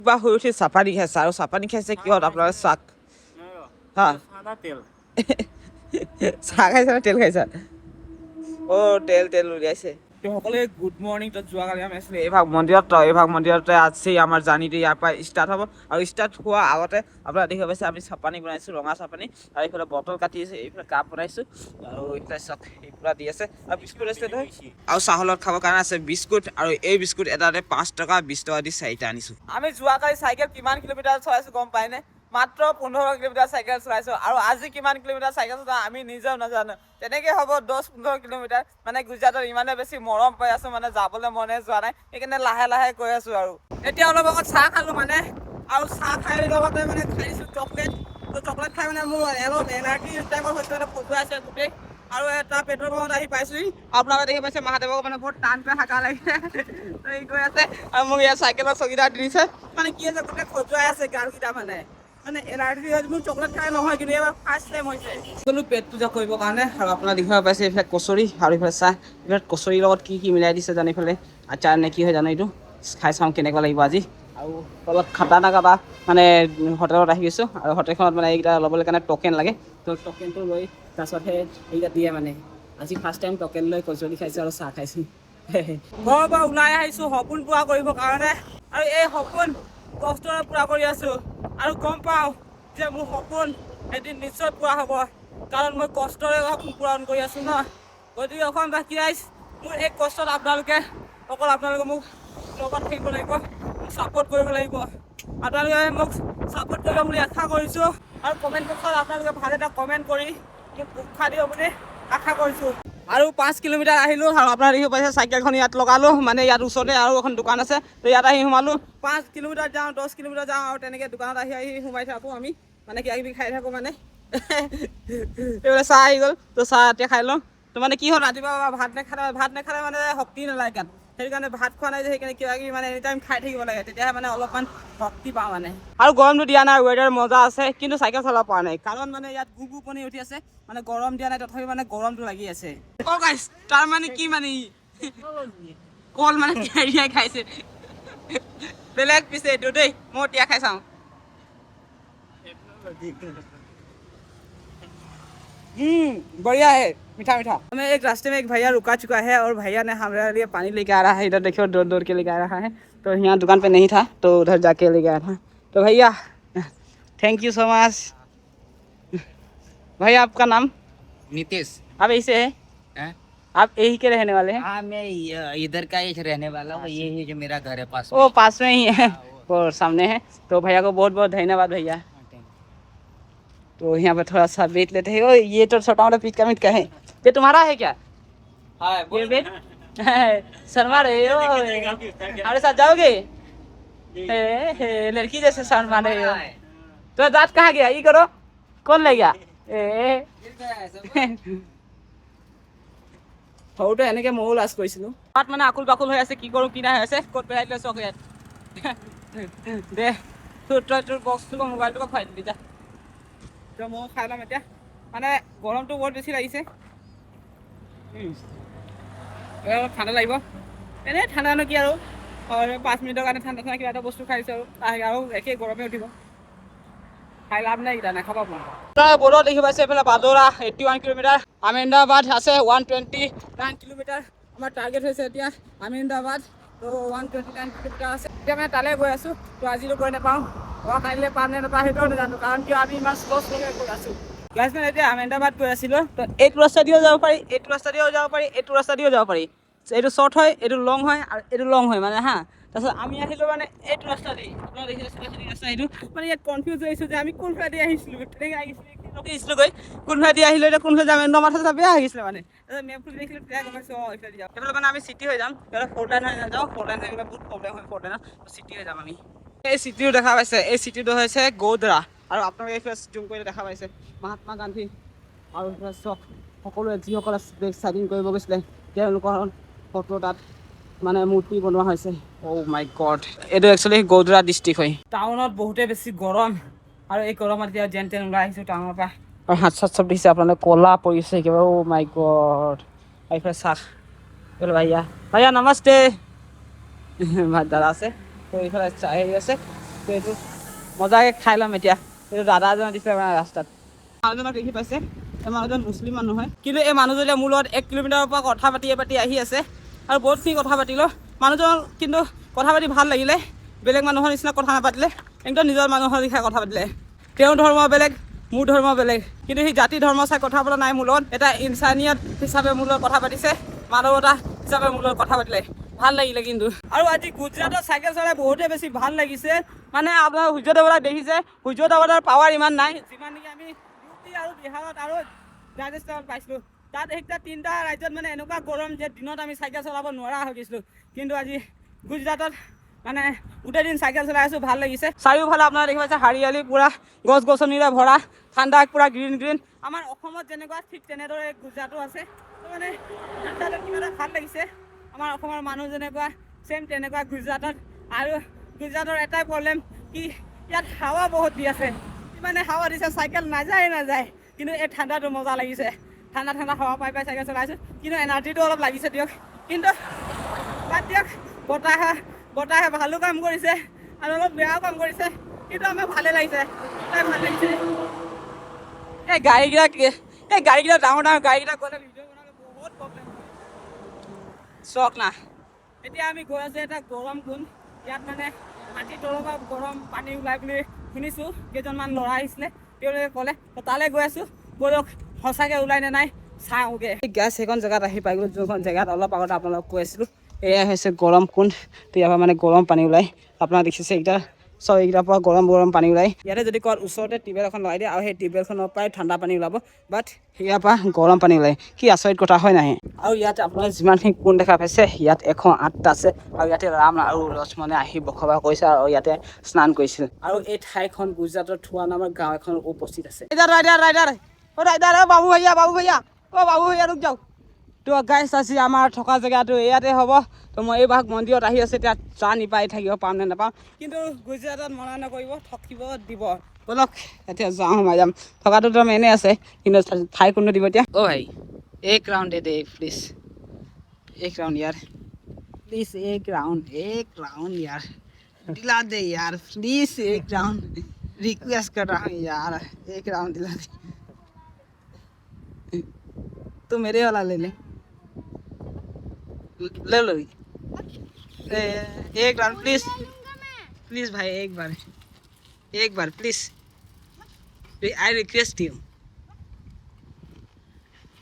কিবা শুই উঠি চাপানি খাইছে আৰু চাপানি খাইছে কিহত আপোনালোকে চাক হা চাহ খাইছে নে তেল খাইছা তেল উলিয়াইছে সকলোৱে গুড মৰ্ণিং তো যোৱাকালি আমি আছিলোঁ এইভাগ মন্দিৰতে আজি আমাৰ জাৰ্ণিটো ইয়াৰ পৰা ষ্টাৰ্ট হ'ব আৰু ষ্টাৰ্ট হোৱাৰ আগতে আপোনাৰ দেখিব পাইছে আমি চাপানি বনাইছোঁ ৰঙা চাপানি আৰু এইফালে বটল কাটি আছে এইফালে কাপ বনাইছোঁ আৰু এইফালে চাওক এইফালে দি আছে আৰু বিস্কুট আছে আৰু চাহৰ লগত খাবৰ কাৰণে আছে বিস্কুট আৰু এই বিস্কুট এটাতে 5 টকা 20 টকা দি 4টা আনিছোঁ আমি যোৱাকালি চাইকেল কিমান কিলোমিটাৰ চলাইছোঁ গম পায়নে মাত্ৰ 15 কিলোমিটাৰ চাইকেল চলাইছোঁ আৰু আজি কিমান কিলোমিটাৰ চাইকেল চলাওঁ আমি নিজেও নাজানো তেনেকৈ হ'ব 10-15 কিলোমিটাৰ মানে গুজৰাটত ইমানে বেছি মৰম পাই আছোঁ মানে যাবলৈ মনে যোৱা নাই সেইকাৰণে লাহে লাহে গৈ আছোঁ আৰু এতিয়া অলপ আগত চাহ খালোঁ মানে আৰু চাহ খাই লগতে মানে খাইছোঁ চকলেট তো চকলেট খাই মানে মোৰ অলপ এনাৰ্জি টাইপৰ হৈছে মানে ফটোৱা আছে গোটেই আৰু এটা পেট্ৰল পাম্পত আহি পাইছোঁ আপোনালোকে দেখি পাইছে মহাদেৱক মানে বহুত টানকৈ হাকা লাগিছে এই গৈ আছে আৰু মোক ইয়াত চাইকেলৰ চকীদাৰ দিছে মানে কি আছে গোটেই খজুৱাই আছে গালকেইটা মানে এনাৰ্জি মোৰ চকলেট খাই নহয় কিন্তু এবাৰ ফাৰ্ষ্ট টাইম হৈছে সকলো পেট পূজা কৰিবৰ কাৰণে আৰু আপোনাৰ দেখিব পাইছে এইফালে কচৰি আৰু এইফালে চাহ এইফালে কচৰিৰ লগত কি মিলাই দিছে জানি এইফালে আচাৰ নে কি হয় জানো এইটো খাই চাওঁ কেনেকুৱা লাগিব আজি আৰু অলপ খাটা নাকাটা মানে হোটেলত আহি গৈছোঁ আৰু হোটেলখনত মানে এইকেইটা ল'বলৈ কাৰণে টকেন লাগে তো টকেনটো লৈ তাৰপিছতহে এইকেইটা দিয়ে মানে আজি ফাৰ্ষ্ট টাইম টকেন লৈ কচৰি খাইছোঁ আৰু চাহ খাইছোঁ ঘৰৰ পৰা ওলাই আহিছোঁ সপোন পূৰা কৰিবৰ কাৰণে আৰু এই সপোন কষ্টৰে পূৰা কৰি আছোঁ আৰু গম পাওঁ যে মোৰ সপোন এদিন নিশ্চয় পূৰা হ'ব কাৰণ মই কষ্টৰে সপোন পূৰণ কৰি আছোঁ ন গতিকে অসম বাকী ৰাইজ মোৰ এই কষ্টত আপোনালোকে মোক লগত থাকিব লাগিব মোক ছাপোৰ্ট কৰিব লাগিব আপোনালোকে মোক ছাপোৰ্ট কৰিব বুলি আশা কৰিছোঁ আৰু কমেণ্ট বক্সত আপোনালোকে ভাল এটা কমেণ্ট কৰি মোক উৎসাহ দিব বুলি আশা কৰিছোঁ আৰু 5 কিলোমিটাৰ আহিলোঁ আৰু আপোনাৰ দেখিব পাইছে চাইকেলখন ইয়াত লগালোঁ মানে ইয়াত ওচৰতে আৰু এখন দোকান আছে তো ইয়াত আহি সোমালোঁ 5 কিলোমিটাৰ যাওঁ 10 কিলোমিটাৰ যাওঁ আৰু তেনেকৈ দোকানত আহি সোমাই থাকোঁ আমি মানে কিবা কিবি খাই থাকোঁ মানে এইফালে চাহ আহি গ'ল তো চাহ এতিয়া খাই লওঁ তো মানে কি হ'ল ৰাতিপুৱা ভাত নেখালে মানে শক্তি নালাগে গাত সেইটো কাৰণে ভাত খোৱা নাই যে সেইকাৰণে কিবা কিবি মানে এনি টাইম খাই থাকিব লাগে তেতিয়াহে মানে অলপমান শক্তি পাওঁ মানে আৰু গৰমটো দিয়া নাই ৱেডাৰ মজা আছে কিন্তু চাইকেল চলাব পৰা নাই কাৰণ মানে ইয়াত গুপগুপনি উঠি আছে মানে গৰম দিয়া নাই তথাপি মানে গৰমটো লাগি আছে তাৰ মানে কি মানে কল মানে তিয়াই খাইছে বেলেগ পিছে এইটো দেই মই তিয়া খাই চাওঁ बढ़िया है मीठा मीठा हमें एक रास्ते में एक भैया रुका चुका है और भैया ने हमारे लिए पानी लेके आ रहा है इधर देखियो दौड़ के लेके आ रहा है तो यहाँ दुकान पे नहीं था तो उधर जाके लेके आया था तो भैया थैंक यू सो मच भैया आपका नाम नीतीश आप ऐसे है आप यही के रहने वाले हैं हाँ मैं इधर का ही रहने वाला हूँ ये है जो मेरा घर है पास में। वो पास में ही है वो सामने है तो भैया को बहुत बहुत धन्यवाद भैया तो यहाँ पे थोड़ा सा बेच लेते हैं ये तो छोटा मोटा पीट का मीट का है ये तुम्हारा है क्या हाँ ये बेच शर्मा रहे हो हमारे साथ जाओगे लड़की जैसे शर्मा रहे हो तो दांत कहाँ गया ये करो कौन ले गया সৰুতে এনেকৈ ময়ো লাজ কৰিছিলোঁ তাত মানে আকুল বাকুল হৈ আছে কি কৰোঁ কি নাই হৈ আছে ক'ত পেলাই দিলে চক ইয়াত দে তোৰ বক্সটোকো মোবাইলটোকো খুৱাই দিবি যা তো মই খাই ল'ম এতিয়া মানে গৰমটো বহুত বেছি লাগিছে অলপ ঠাণ্ডা লাগিব এনেই ঠাণ্ডানো কি আৰু 5 মিনিটৰ কাৰণে ঠাণ্ডা কিবা এটা বস্তু খাইছোঁ আৰু একেই গৰমে উঠিব খাই লাভ নাই এইকেইটা নাখাব আপোনাৰ বৰ্ডত দেখি পাইছে এইফালে বাদৌৰা 81 কিলোমিটাৰ আহমেদাবাদ আছে 129 কিলোমিটাৰ আমাৰ টাৰ্গেট হৈছে এতিয়া আহমেদাবাদ তো 129 কিলোমিটাৰ আছে এতিয়া মানে তালৈ গৈ আছোঁ তো আজিতো গৈ নাপাওঁ কাইলৈ পাম নে নাপাওঁ সেইটোও নাজানো কাৰণ কিয় আমি ইমান শ্ল'কৈ গৈ আছোঁ ক্লাছ মানে এতিয়া আহমেদাবাদ গৈ আছিলোঁ তো এইটো ৰাস্তা দিও যাব পাৰি এইটো ৰাস্তা দিও যাব পাৰি এইটো ৰাস্তা দিও যাব পাৰি এইটো শ্বৰ্ট হয় এইটো লং হয় আৰু এইটো লং হয় মানে হা তাৰপিছত আমি আহিলোঁ মানে এইটো ৰাস্তা দি আপোনাৰ দেখি ৰাস্তা এইটো মানে ইয়াত কনফিউজ হৈ আহিছোঁ যে আমি কোনফালে দি আহিছিলোঁ তেনেকৈ আহিছিলোঁ কোনফালে দি আহিলোঁ এতিয়া কোনফালে যাম মাথা চাপে আহিছিলে মানে মেপটো দেখিলোঁ তেতিয়া গম পাইছোঁ এইফালে যাম এইফালে মানে আমি চিটি হৈ যাম এইফালে 4 লাইন হৈ নাযাওঁ 4 লাইন হৈ গ'লে বহুত প্ৰব্লেম হয় 4 লাইনত চিটি হৈ যাম আমি এই চিটিটো দেখা পাইছে এই চিটিটো হৈছে গৌধৰা আৰু আপোনালোকে এইফালে জুম কৰিলে দেখা পাইছে মহাত্মা গান্ধী আৰু এইফালে চব সকলোৱে যিসকলে দেশ স্বাধীন কৰিব গৈছিলে তেওঁলোকৰ ফটো তাত মানে মূৰ্তি বনোৱা হৈছে অ' মাই গড এইটো একচুৱেলি গৌধৰা ডিষ্ট্ৰিক্ট হয় টাউনত বহুতে বেছি গৰম আৰু এই গৰমত এতিয়া যেন তেন ওলাই আহিছোঁ টাউনৰ পৰা আৰু হাত চাত চব দেখিছে আপোনালোকে ক'লা পৰিছে একেবাৰে অ' মাই গড এইফালে চাহ এইফালে ভাইয়া নমস্তে দাদা আছে তো এইফালে হেৰি আছে তো এইটো মজাকৈ খাই ল'ম এতিয়া। এইটো দাদা এজনে দিছে মানে ৰাস্তাত। মানুহজনক দেখি পাইছে, এই মানুহজন মুছলিম মানুহ হয়, কিন্তু এই মানুহজনে মোৰ লগত 1 কিলোমিটাৰৰ পৰা কথা পাতি আহি আছে আৰু বহুতখিনি কথা পাতিলোঁ। মানুহজন কিন্তু কথা পাতি ভাল লাগিলে, বেলেগ মানুহৰ নিচিনা কথা নাপাতিলে, একদম নিজৰ মানুহৰ লিখা কথা পাতিলে। তেওঁৰ ধৰ্ম বেলেগ, মোৰ ধৰ্ম বেলেগ, কিন্তু সি জাতি ধৰ্ম চাই কথা পতা নাই মোৰ লগত। এটা ইনচানিয়ত হিচাপে মোৰ লগত কথা পাতিছে, মানৱতা হিচাপে মোৰ লগত কথা পাতিলে, ভাল লাগিলে কিন্তু। আৰু আজি গুজৰাটত চাইকেল চলাই বহুতেই বেছি ভাল লাগিছে। মানে আপোনাৰ সূৰ্য দেৱতাক দেখিছে, সূৰ্য দেৱতাৰ পাৱাৰ ইমান নাই যিমান নেকি আমি ইউ পি আৰু বিহাৰত আৰু ৰাজস্থানত পাইছিলোঁ। তাত এইকেইটা 3টা ৰাজ্যত মানে এনেকুৱা গৰম যে দিনত আমি চাইকেল চলাব নোৱাৰা হৈ গৈছিলোঁ, কিন্তু আজি গুজৰাটত মানে গোটেই দিন চাইকেল চলাই আছোঁ, ভাল লাগিছে। চাৰিওফালে আপোনাৰ দেখি পাইছে হাৰিয়ালি, পূৰা গছ গছনিৰে ভৰা, ঠাণ্ডা পূৰা গ্ৰীণ গ্ৰীণ। আমাৰ অসমত যেনেকুৱা ঠিক তেনেদৰে গুজৰাটো আছে। তো মানে গুজৰাটত কিবা এটা ভাল লাগিছে। আমাৰ অসমৰ মানুহ যেনেকুৱা চেম তেনেকুৱা গুজৰাটত। আৰু গুজৰাটৰ এটাই প্ৰব্লেম কি ইয়াত হাৱা বহুত দি আছে, ইমানে হাৱা দিছে চাইকেল নাযায়, কিন্তু এই ঠাণ্ডাটো মজা লাগিছে। ঠাণ্ডা ঠাণ্ডা হাৱা পাই চাইকেল চলাইছোঁ, কিন্তু এনাৰ্জিটো অলপ লাগিছে দিয়ক। কিন্তু বাদ দিয়ক, বতাহে ভালো কাম কৰিছে আৰু অলপ বেয়াও কাম কৰিছে, কিন্তু আমাৰ ভালে লাগিছে, ভাল লাগিছে। এই গাড়ীকেইটা ডাঙৰ গাড়ীকেইটা গ'লে ভিডিঅ' বনালে বহুত প্ৰব্লেম হয়, চক না। এতিয়া আমি গৈ আছোঁ এটা গৰম কুণ্ড। ইয়াত মানে মাটিৰ তলৰ পৰা গৰম পানী ওলাই বুলি শুনিছোঁ, কেইজনমান ল'ৰা আহিছিলে, তেওঁলোকে ক'লে। তালৈ গৈ আছোঁ, বলক সঁচাকৈ ওলাই নে নাই চাওঁগৈ। গেছ সেইখন জেগাত আহি পাই গ'লো, যোনখন জেগাত অলপ আগতে আপোনালোকক কৈ আছিলোঁ। এয়া হৈছে গৰম কুণ্ড। তো ইয়াৰ পৰা মানে গৰম পানী ওলাই, আপোনাৰ দেখিছে এইকেইটা চব, এইকেইটাৰ পৰা গৰম পানী ওলাই। ইয়াতে যদি ক'ৰবাত ওচৰতে টিউবেল এখন লগাই দিয়ে আৰু সেই টিউবেলখনৰ পৰাই ঠাণ্ডা পানী ওলাব, বাট ইয়াৰ পৰা গৰম পানী ওলাই। কি আচৰিত কথা হয় নাহে? আৰু ইয়াত আপোনাৰ যিমানখিনি কুণ্ড দেখা পাইছে, ইয়াত 108টা আছে। আৰু ইয়াতে ৰাম আৰু লক্ষ্মণে আহি বসবাস কৰিছে আৰু ইয়াতে স্নান কৰিছিল। আৰু এই ঠাইখন গুজৰাটৰ থোৱা নামৰ গাঁও এখনত উপস্থিত আছে। ৰাইডাৰ বাবু ভৈয়া ৰুক যাওক। তো গাইছ আজি আমাৰ থকা জেগাটো ইয়াতে হ'ব। তো মই এই ভাগ মন্দিৰত আহি আছোঁ, এতিয়া জানি পাই থাকিব পাম নে নাপাম, কিন্তু গুজৰাটত মনা নকৰিব, থাকিব দিব। বলক এতিয়া যাওঁ, সোমাই যাম। থকাটোতো মেইনে আছে, কিন্তু ঠাই কোনো দিব এতিয়া। অ' ভাই এক ৰাউণ্ড দে প্লিজ, एक राउंड यार प्लीज, एक राउंड यार दिला दे यार प्लीज, एक राउंड रिक्वेस्ट कर रहा हूँ यार, एक राउंड दिला दे। तो मेरे वाला ले ले लो एक राउंड प्लीज भाई, एक बार प्लीज, आई रिक्वेस्ट यू।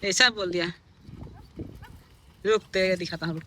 ऐसा बोल दिया, रुक ते दिखाता हूँ।